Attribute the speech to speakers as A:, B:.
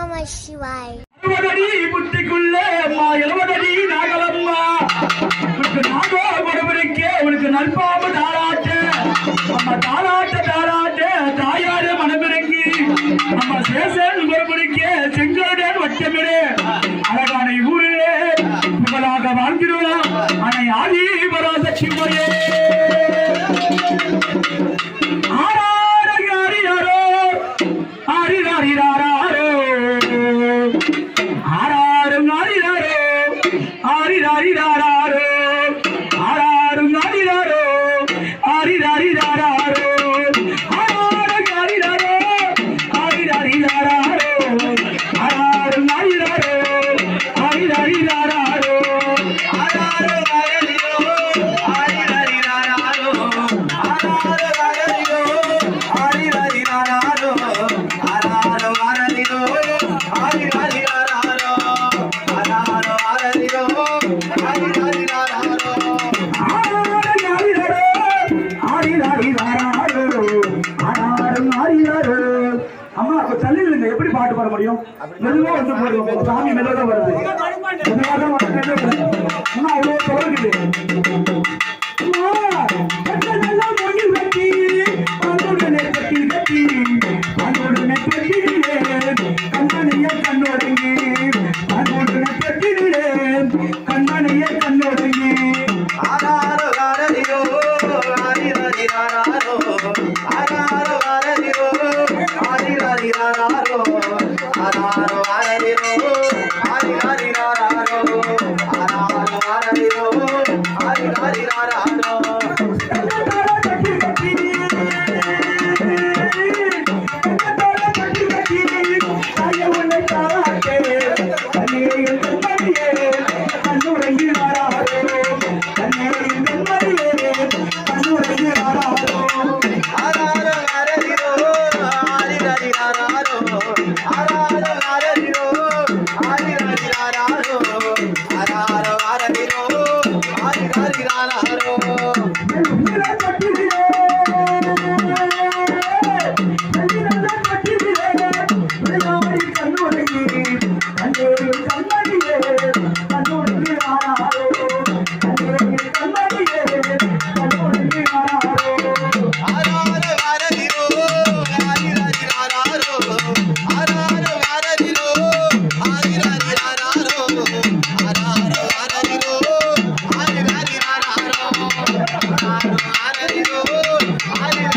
A: நம சிவாய்.
B: புத்திக்குள்ள எழுவதடி நாகலம்மா உனக்கு நாகோ கொடுபிடிக்க உனக்கு நல்பாம்பு தாராட்டு நம்ம தாராட்டு தாயாரு மனமிறங்கி நம்ம சேசன் கொடுபிடிக்க செங்கோடன் வட்டமிடு அழகான ஊரிலே புகழாக வாழ்கிறோம் அனை ஆதி பராசக்தி முறையே எப்படி பாட்டு பாட முடியும்? மெதுவா வந்து போடுவோம். சாமி மெதுவா வருது. அவ்வளோ தொடங்குது.
C: Come on,